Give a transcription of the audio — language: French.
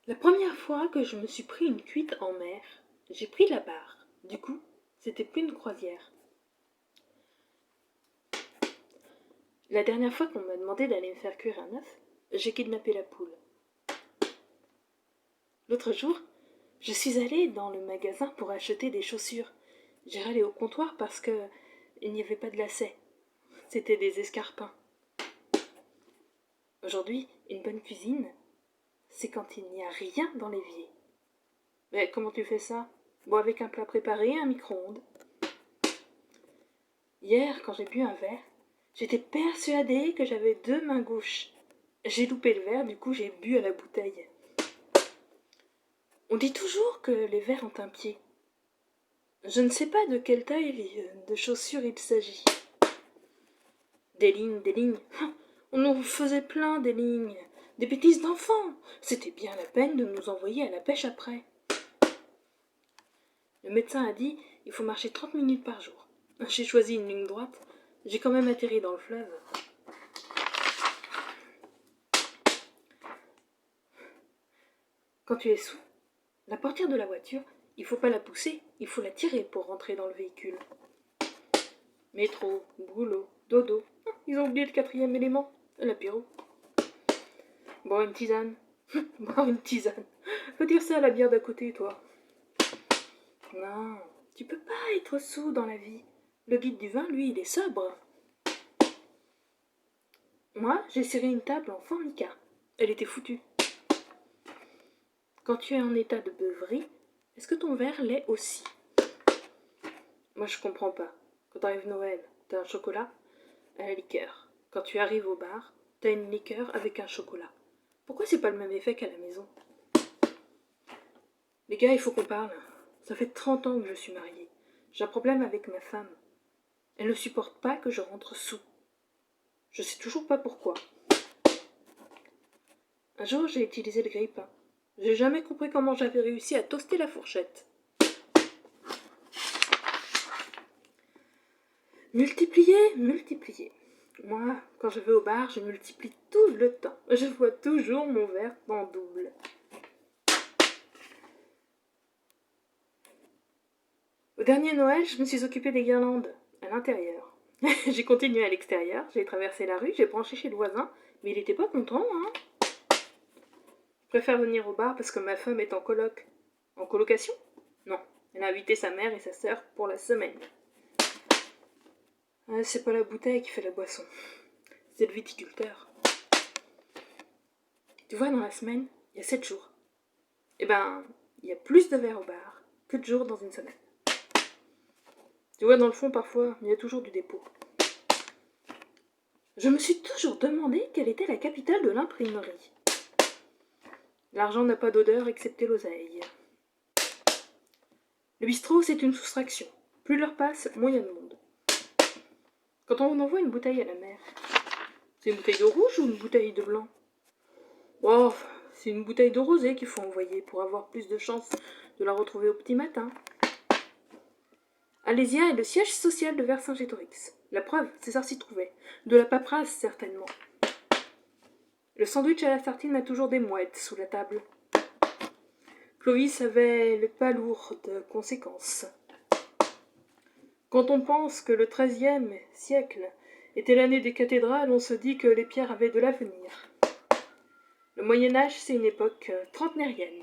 La première fois que je me suis pris une cuite en mer, j'ai pris la barre. Du coup, c'était plus une croisière. La dernière fois qu'on m'a demandé d'aller me faire cuire un œuf, j'ai kidnappé la poule. L'autre jour, je suis allée dans le magasin pour acheter des chaussures. J'ai râlé au comptoir parce que il n'y avait pas de lacets. C'était des escarpins. Aujourd'hui, une bonne cuisine, c'est quand il n'y a rien dans l'évier. Mais comment tu fais ça? Bon, avec un plat préparé et un micro-ondes. Hier, quand j'ai bu un verre, j'étais persuadée que j'avais 2 mains gauches. J'ai loupé le verre, du coup j'ai bu à la bouteille. On dit toujours que les verres ont un pied. Je ne sais pas de quelle taille de chaussures il s'agit. Des lignes, des lignes. On nous faisait plein des lignes. Des bêtises d'enfants. C'était bien la peine de nous envoyer à la pêche après. Le médecin a dit il faut marcher 30 minutes par jour. J'ai choisi une ligne droite. J'ai quand même atterri dans le fleuve. Quand tu es sous la portière de la voiture, il faut pas la pousser, il faut la tirer pour rentrer dans le véhicule. Métro, boulot, dodo. Ils ont oublié le 4e élément, l'apéro. Boire une tisane. Boire une tisane. Faut dire ça à la bière d'à côté, toi. Non, tu peux pas être sous dans la vie. Le guide du vin, lui, il est sobre. Moi, j'ai serré une table en formica. Elle était foutue. Quand tu es en état de beuverie, est-ce que ton verre l'est aussi? Moi, je comprends pas. Quand arrive Noël, t'as un chocolat à la liqueur. Quand tu arrives au bar, t'as une liqueur avec un chocolat. Pourquoi c'est pas le même effet qu'à la maison? Les gars, il faut qu'on parle. Ça fait 30 ans que je suis mariée. J'ai un problème avec ma femme. Elle ne supporte pas que je rentre sous. Je sais toujours pas pourquoi. Un jour, j'ai utilisé le grille-pain. J'ai jamais compris comment j'avais réussi à toaster la fourchette. Multiplier, multiplier. Moi, quand je vais au bar, je multiplie tout le temps. Je vois toujours mon verre en double. Au dernier Noël, je me suis occupée des guirlandes, à l'intérieur. J'ai continué à l'extérieur, j'ai traversé la rue, j'ai branché chez le voisin, mais il était pas content, hein. Je préfère venir au bar parce que ma femme est en coloc. En colocation? Non, elle a invité sa mère et sa sœur pour la semaine. C'est pas la bouteille qui fait la boisson, c'est le viticulteur. Tu vois, dans la semaine, il y a 7 jours. Eh ben, il y a plus de verres au bar que de jours dans une semaine. Tu vois, dans le fond, parfois, il y a toujours du dépôt. Je me suis toujours demandé quelle était la capitale de l'imprimerie. L'argent n'a pas d'odeur excepté l'oseille. Le bistrot, c'est une soustraction. Plus l'heure passe, moins il y a de monde. Quand on envoie une bouteille à la mer, c'est une bouteille de rouge ou une bouteille de blanc? Oh, c'est une bouteille de rosé qu'il faut envoyer pour avoir plus de chances de la retrouver au petit matin. Alésia est le siège social de Vercingétorix. La preuve, César s'y trouvait. De la paperasse, certainement. Le sandwich à la tartine a toujours des mouettes sous la table. Clovis avait les pas lourdes conséquences. Quand on pense que le XIIIe siècle était l'année des cathédrales, on se dit que les pierres avaient de l'avenir. Le Moyen-Âge, c'est une époque trentenairienne.